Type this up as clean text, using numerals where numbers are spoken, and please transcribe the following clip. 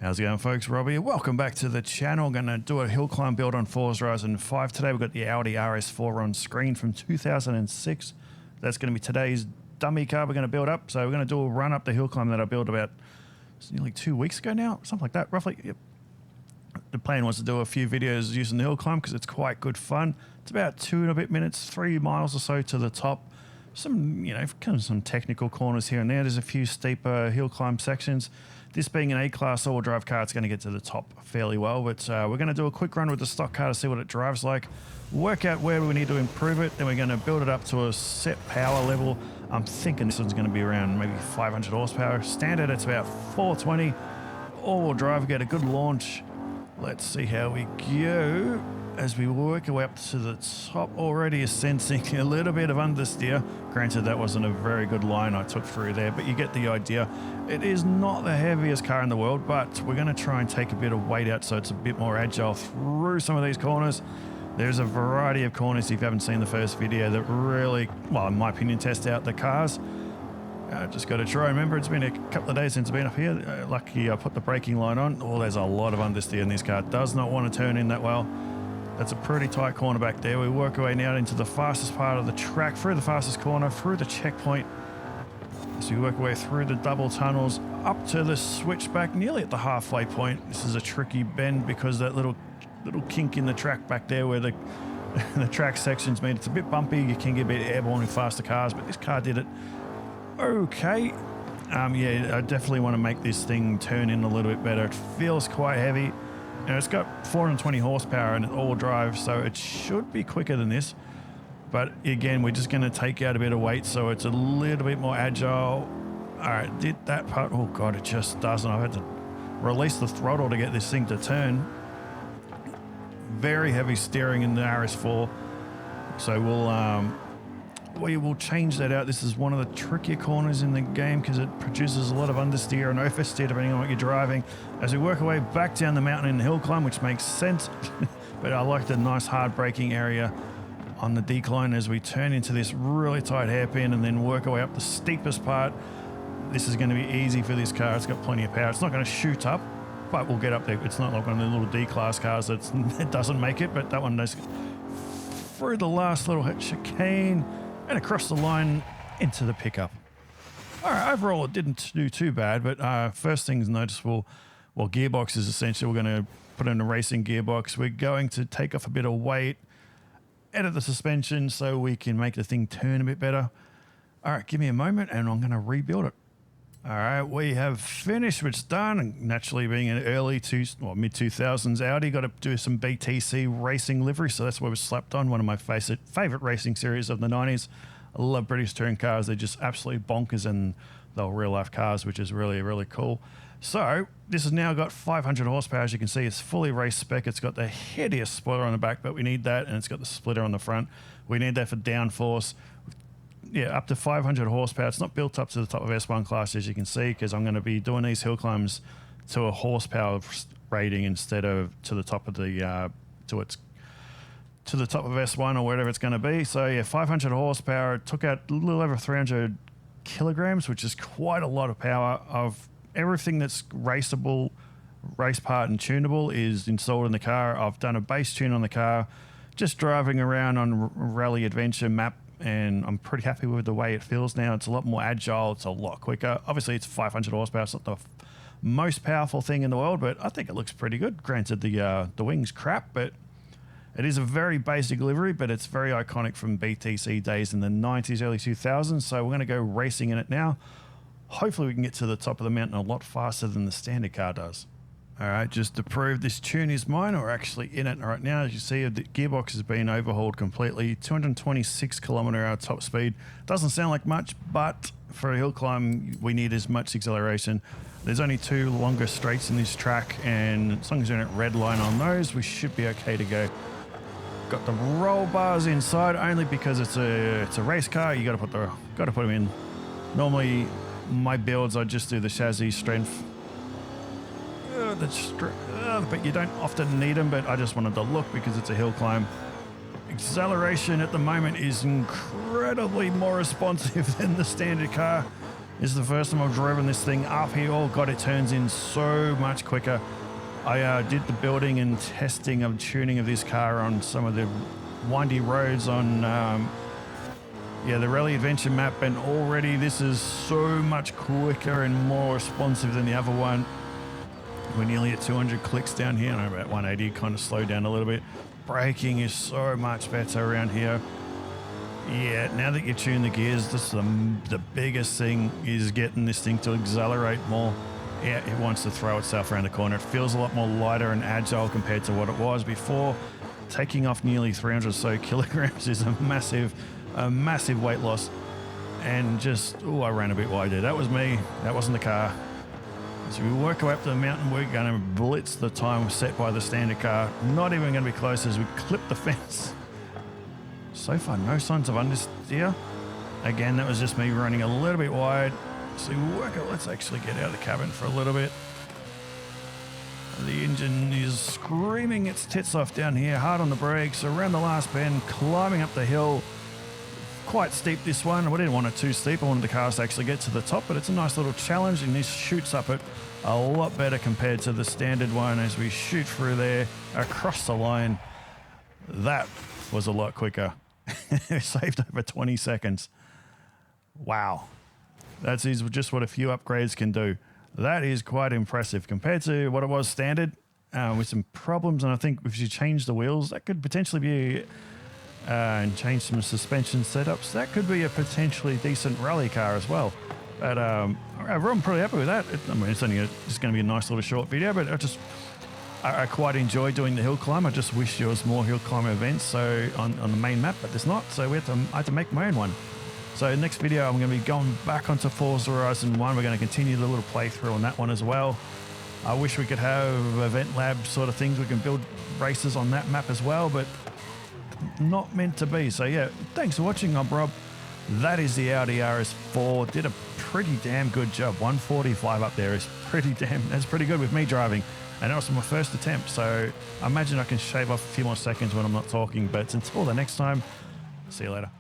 How's it going, folks? Robbie. Welcome back to the channel. I'm going to do a hill climb build on Forza Horizon 5 today. We've got the Audi RS4 on screen from 2006. That's going to be today's dummy car we're going to build up. So we're going to do a run up the hill climb that I built about nearly 2 weeks ago now, something like that, roughly. Yep. The plan was to do a few videos using the hill climb because it's quite good fun. It's about 2 and a bit minutes, 3 miles or so to the top. Some, kind of some technical corners here and there. There's a few steeper hill climb sections. This being an A-Class all-wheel drive car, it's going to get to the top fairly well, but we're going to do a quick run with the stock car to see what it drives like, work out where we need to improve it, then we're going to build it up to a set power level. I'm thinking this one's going to be around maybe 500 horsepower. Standard, it's about 420. All-wheel drive, get a good launch. Let's see how we go as we work our way up to the top. Already is sensing a little bit of understeer. Granted, that wasn't a very good line I took through there, but you get the idea. It is not the heaviest car in the world, but we're going to try and take a bit of weight out so it's a bit more agile through some of these corners. There's a variety of corners, if you haven't seen the first video, that really, well, in my opinion, test out the cars. Just got to try. Remember, it's been a couple of days since I've been up here. Lucky I put the braking line on. Oh, there's a lot of understeer in this car. It does not want to turn in that well. That's a pretty tight corner back there. We work our way now into the fastest part of the track, through the fastest corner, through the checkpoint. So we work our way through the double tunnels, up to the switchback, nearly at the halfway point. This is a tricky bend because that little kink in the track back there where the track sections mean it's a bit bumpy. You can get a bit airborne with faster cars, but this car did it okay. Yeah, I definitely want to make this thing turn in a little bit better. It feels quite heavy. It's got 420 horsepower and all drive, so it should be quicker than this. But again, we're just going to take out a bit of weight so it's a little bit more agile. All right, did that part. Oh God, it just doesn't. I've had to release the throttle to get this thing to turn. Very heavy steering in the RS4. So we will change that out. This is one of the trickier corners in the game because it produces a lot of understeer and oversteer depending on what you're driving. As we work our way back down the mountain in the hill climb, which makes sense, but I like the nice hard braking area on the decline as we turn into this really tight hairpin and then work our way up the steepest part. This is going to be easy for this car. It's got plenty of power. It's not going to shoot up, but we'll get up there. It's not like one of the little D-class cars that it doesn't make it, but that one does. Through the last little chicane and across the line into the pickup. All right, overall it didn't do too bad, but first things noticeable, well, gearbox is essentially, we're going to put in a racing gearbox. We're going to take off a bit of weight, edit the suspension so we can make the thing turn a bit better. All right, give me a moment and I'm going to rebuild it. All right, we have finished, it's done. And naturally, being an mid-2000s Audi, got to do some BTC racing livery, so that's what was slapped on. One of my favorite racing series of the 90s. I love British touring cars. They're just absolutely bonkers, and they're real-life cars, which is really, really cool. So this has now got 500 horsepower. As you can see, it's fully race spec. It's got the headiest spoiler on the back, but we need that, and it's got the splitter on the front. We need that for downforce. Yeah, up to 500 horsepower. It's not built up to the top of S1 class, as you can see, because I'm going to be doing these hill climbs to a horsepower rating instead of to the top of the to the top of S1 or whatever it's going to be. So yeah, 500 horsepower. It took out a little over 300 kilograms, which is quite a lot of power. Of everything that's raceable, race part and tunable is installed in the car. I've done a base tune on the car, just driving around on Rally Adventure map, and I'm pretty happy with the way it feels now. It's a lot more agile. It's a lot quicker. Obviously, it's 500 horsepower. It's not the most powerful thing in the world, but I think it looks pretty good. Granted, the wing's crap, but it is a very basic livery, but it's very iconic from BTC days in the 90s, early 2000s. So we're going to go racing in it now. Hopefully, we can get to the top of the mountain a lot faster than the standard car does. All right, just to prove this tune is mine, we're actually in it right now. As you see, the gearbox has been overhauled completely. 226 km/h top speed. Doesn't sound like much, but for a hill climb, we need as much acceleration. There's only 2 longer straights in this track, and as long as you're in a red line on those, we should be okay to go. Got the roll bars inside only because it's a race car. You got to put them in. Normally, my builds, I just do the chassis strength. But you don't often need them, but I just wanted to look because it's a hill climb. Acceleration at the moment is incredibly more responsive than the standard car. This is the first time I've driven this thing uphill. Oh God, it turns in so much quicker. I did the building and testing of tuning of this car on some of the windy roads on the Rally Adventure map, and already this is so much quicker and more responsive than the other one. We're nearly at 200 clicks down here, and about 180, kind of slowed down a little bit. Braking is so much better around here. Yeah, now that you tune the gears, this is the biggest thing is getting this thing to accelerate more. Yeah, it wants to throw itself around the corner. It feels a lot more lighter and agile compared to what it was before. Taking off nearly 300 or so kilograms is a massive weight loss. And just, I ran a bit wide there. That was me. That wasn't the car. So we work our way up to the mountain. We're going to blitz the time set by the standard car. Not even going to be close as we clip the fence. So far, no signs of understeer. Again, that was just me running a little bit wide. So we work out, let's actually get out of the cabin for a little bit. The engine is screaming its tits off down here, hard on the brakes, around the last bend, climbing up the hill. Quite steep, this one. I didn't want it too steep. I wanted the cars to actually get to the top, but it's a nice little challenge, and this shoots up it a lot better compared to the standard one as we shoot through there across the line. That was a lot quicker. It saved over 20 seconds. Wow. That's just what a few upgrades can do. That is quite impressive compared to what it was standard, with some problems. And I think if you change the wheels, that could potentially be, and change some suspension setups, that could be a potentially decent rally car as well. But overall, I'm pretty happy with that. It's only just going to be a nice little short video, but I quite enjoy doing the hill climb. I just wish there was more hill climb events on the main map, but there's not. So I had to make my own one. So next video, I'm going to be going back onto Forza Horizon 1. We're going to continue the little playthrough on that one as well. I wish we could have event lab sort of things. We can build races on that map as well, but not meant to be. So yeah, thanks for watching. I'm Rob. That is the Audi RS4. Did a pretty damn good job. 145 up there is that's pretty good with me driving. And that was my first attempt. So I imagine I can shave off a few more seconds when I'm not talking. But until the next time, see you later.